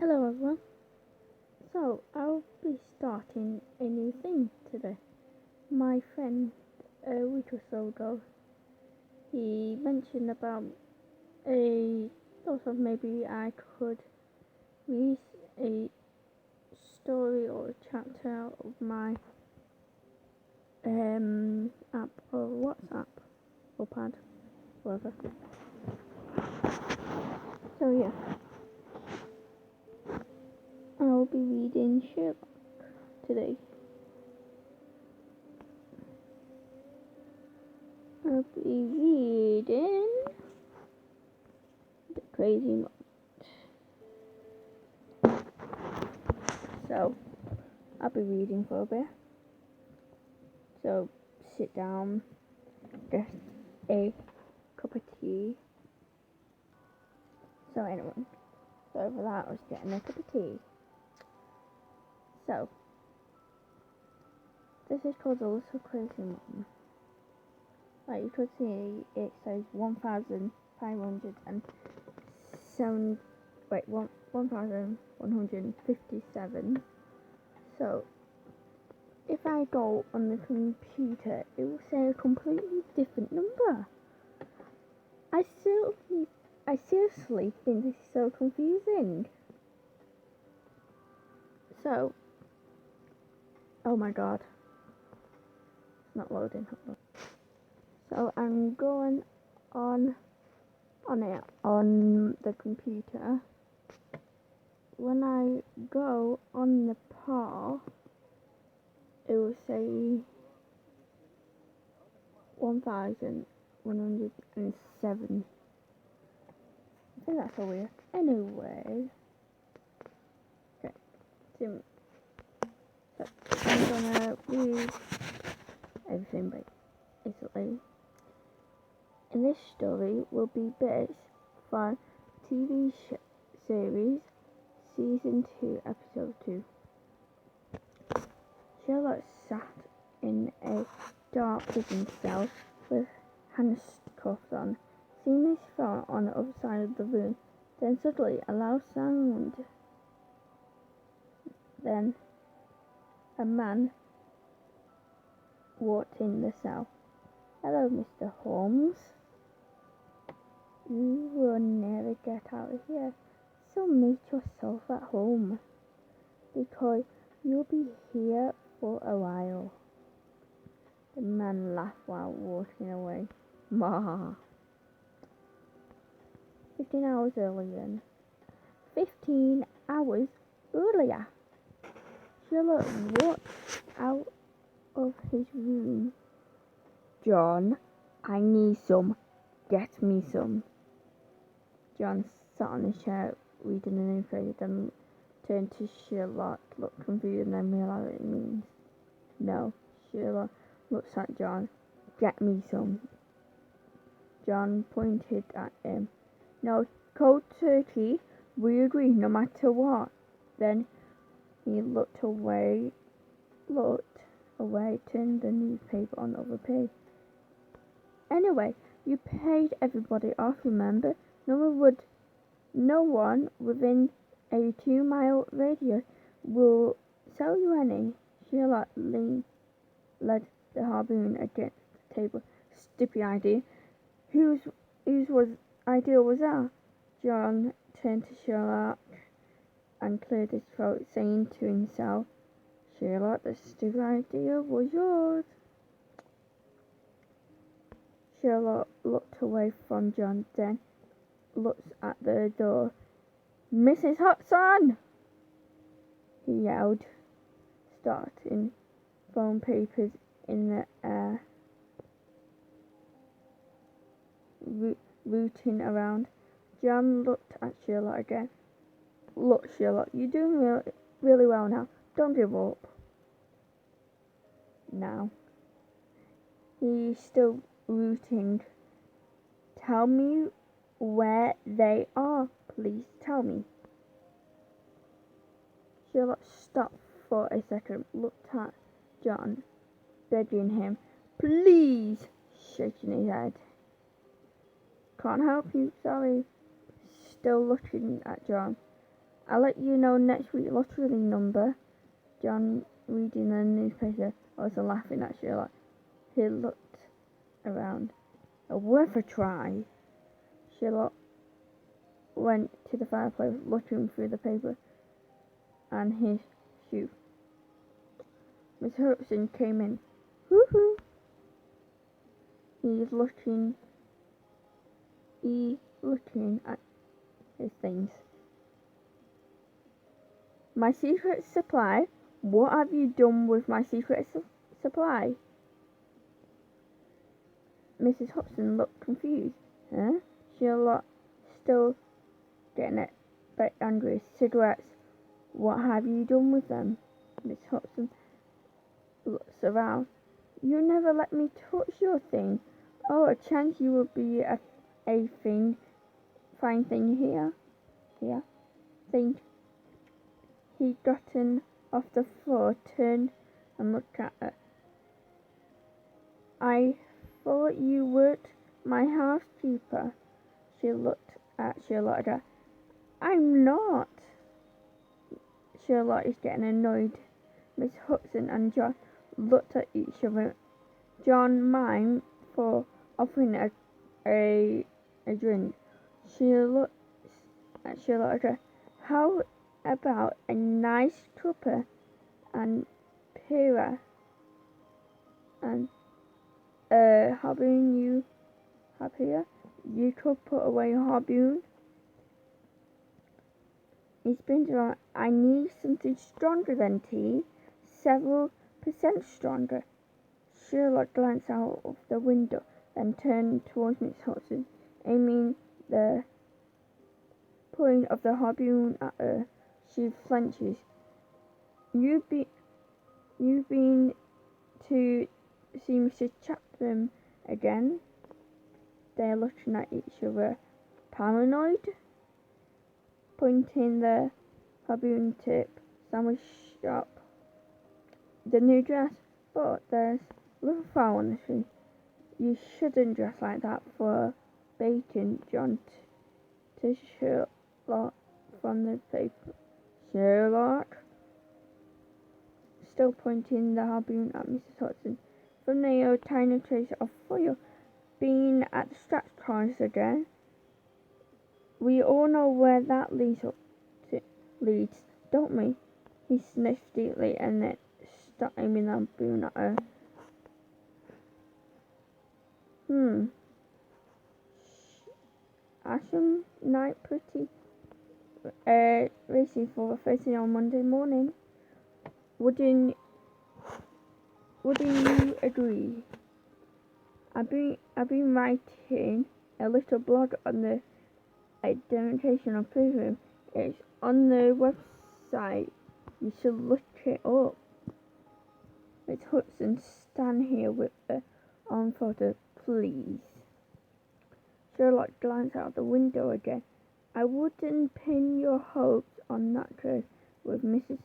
Hello everyone. So I'll be starting a new thing today. My friend a week or so ago, he mentioned about a thought of maybe I could read a story or a chapter of my app or WhatsApp or pad, whatever. So yeah, I'll be reading Sherlock today. I'll be reading The Crazy Monk. So I'll be reading for a bit. So sit down, get a cup of tea. So anyway, over that I was getting a cup of tea. So this is called The Little Crazy Monk. Like you could see, it says 1157. So if I go on the computer, it will say a completely different number. I seriously think this is so confusing. So, oh my god, it's not loading. So I'm going on the computer. When I go on the part, it will say 1107. I think that's so weird. Anyway, okay, so I'm gonna read everything basically. In this story will be based from TV series Season 2, Episode 2. Sherlock sat in a dark prison cell with handcuffs on. Seeing his phone on the other side of the room, then suddenly a loud sound. Then a man walked in the cell. "Hello, Mr. Holmes. You will never get out of here, so make yourself at home, because you'll be here for a while." The man laughed while walking away. "Ma." 15 hours earlier. 15 hours earlier. Sherlock walked out of his room. "John, I need some. Get me some." John sat on his chair, reading the newspaper, then turned to Sherlock, looked confused, and then realised what it means. "No." Sherlock looked at John. "Get me some." John pointed at him. "No, cold turkey. We agree, no matter what." Then he looked away, turned the newspaper on the other page. "Anyway, you paid everybody off, remember? No one within a 2-mile radius will sell you any." Sherlock led the harpoon against the table. "Stupid idea. Whose idea was that?" John turned to Sherlock and cleared his throat, saying to himself, "Sherlock, the stupid idea was yours." Sherlock looked away from John, then looked at the door. "Mrs. Hudson!" he yelled, starting phone papers in the air, rooting around. John looked at Sherlock again. "Look, Sherlock, you're doing really well now. Don't give up." Now, he's still rooting. "Tell me where they are, please tell me." Sherlock stopped for a second, looked at John, begging him. "Please," shaking his head. "Can't help you, sorry." Still looking at John. I'll let you know next week's lottery number. John, reading the newspaper, also laughing at Sherlock. He looked around. Worth a try. Sherlock went to the fireplace, looking through the paper and his shoe. Miss Hudson came in. Woohoo! He's looking at his things. My secret supply? What have you done with my secret supply? Mrs. Hudson looked confused. Huh? Sherlock still getting a bit angry. Cigarettes. What have you done with them? Miss Hudson looks around. You never let me touch your thing. Oh, a chance you would be a fine thing here. Think he'd gotten off the floor, turned and looked at her. I thought you weren't my housekeeper. She looked at Sherlock. I'm not. Sherlock is getting annoyed. Miss Hudson and John looked at each other. John mimed for offering a drink. She looked at Sherlock. How about a nice cuppa and pera and Harpoon you have here? You could put away Harpoon. He spins around. I need something stronger than tea. Several percent stronger. Sherlock glanced out of the window, then turned towards Miss Hudson, aiming the point of the harpoon at her. She flinches. You've been to see Mr. Chatham again? They're looking at each other. Paranoid? Pointing the harpoon tip. Sandwich shop. The new dress, but there's little flour on the tree. You shouldn't dress like that for bacon, John to Sherlock from the paper. Sherlock? Still pointing the harpoon at Mrs. Hudson. Thumbnail, tiny trace of foil. Being at the scratch cards again. We all know where that leads, don't we? He sniffed deeply and then stopped aiming the harpoon at her. Asham night pretty racy for Thursday on Monday morning. Wouldn't you agree? I've been writing a little blog on the identification of Prism. It's on the website. You should look it up. It's Hudson. Stand here with the on photo, please. Sherlock glanced out the window again. I wouldn't pin your hopes on that dress with Mrs.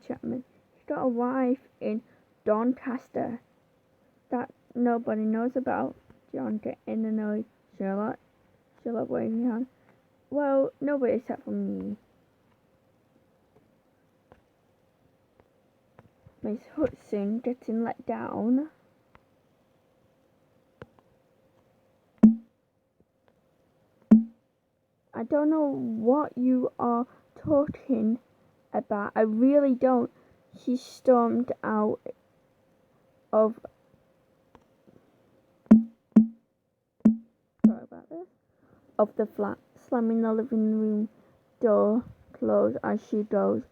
Chapman. She's got a wife in Doncaster that nobody knows about. John getting annoyed. Sherlock waving hand. Well, nobody except for me. Miss Hudson getting let down. I don't know what you are talking about. I really don't. She stormed out of the flat, slamming the living room door closed as she goes.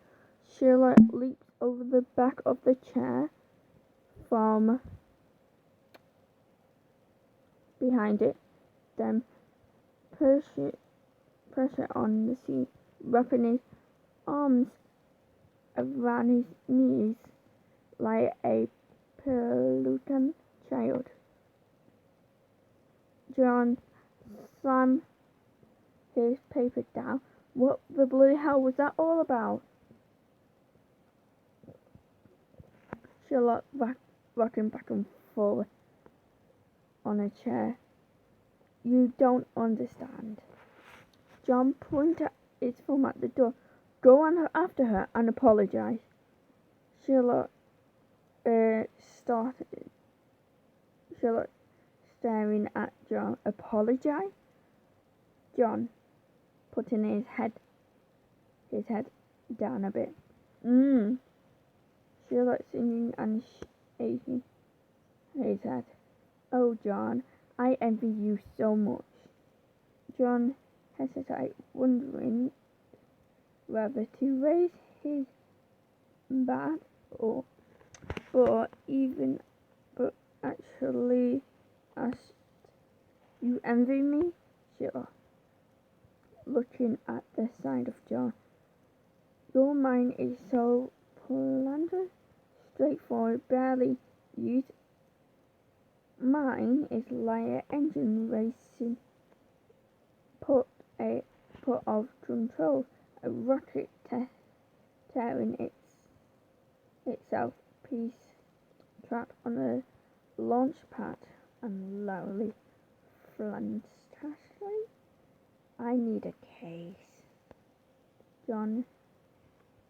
Sherlock leaps over the back of the chair from behind it, then pressure on the seat, wrapping his arms around his knees like a petulant child. John slammed his paper down. What the bloody hell was that all about? Sherlock rocking back and forth on a chair. You don't understand. John pointed his thumb at the door. Go on after her and apologise. Sherlock started. Sherlock staring at John. Apologise? John putting his head down a bit. Sherlock singing and shaking his head. Oh, John, I envy you so much. John hesitated, wondering whether to raise his bat but actually asked, "You envy me?" Sure. Looking at the side of John. Your mind is so planted, straightforward, barely used. Mine is like an engine racing, put of control, a rocket tearing itself piece trapped on a launch pad and loudly fantastically. I need a case. John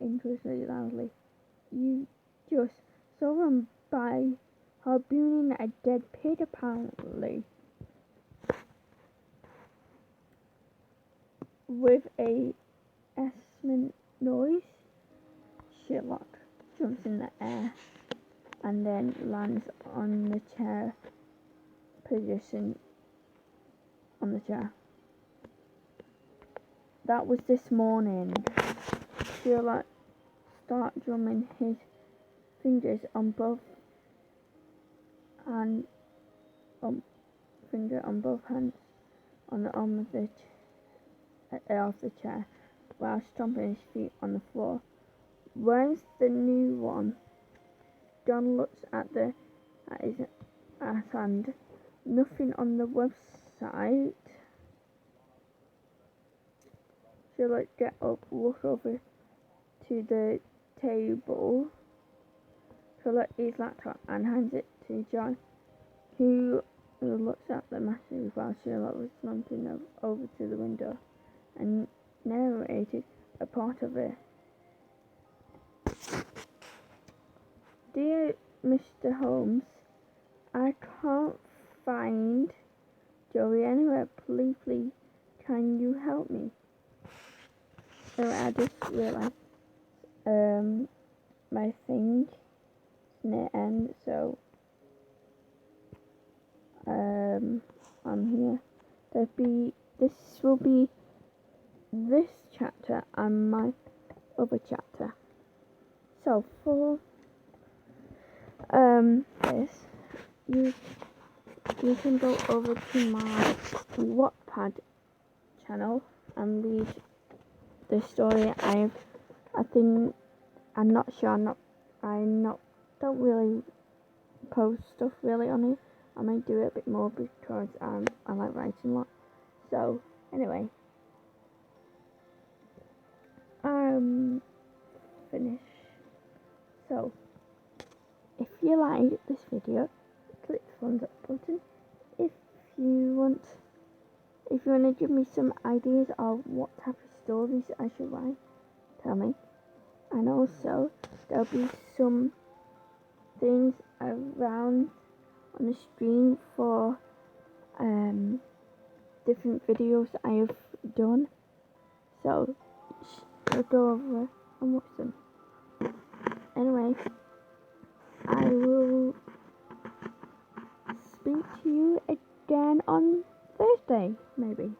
incredibly loudly. You just saw him by harbooning a dead pig apparently. With a assment noise, Sherlock jumps in the air and then lands on the chair position on the chair. That was this morning. Sherlock started drumming his fingers on both hands on the arm of the chair while stomping his feet on the floor. Where's the new one? John looks at his hand. Nothing on the website. Sherlock gets up, walks over to the table, collects his laptop and hands it to John, who looks at the message while Sherlock was slumping over to the window and narrated a part of it. Dear Mr. Holmes, I can't find Joey anywhere. Please, can you help me? So I just realised my thing is near end, so I'm here. This will be this chapter and my other chapter. So for this, you can go over to my Wattpad channel and read the story. Don't really post stuff really on it. I might do it a bit more because I like writing a lot. So anyway, finish. So if you like this video, click the thumbs up button. If you want to give me some ideas of what type of stories I should write, tell me. And also there'll be some things around on the screen for different videos I have done. So I'll go over and watch them. Anyway, I will speak to you again on Thursday, maybe.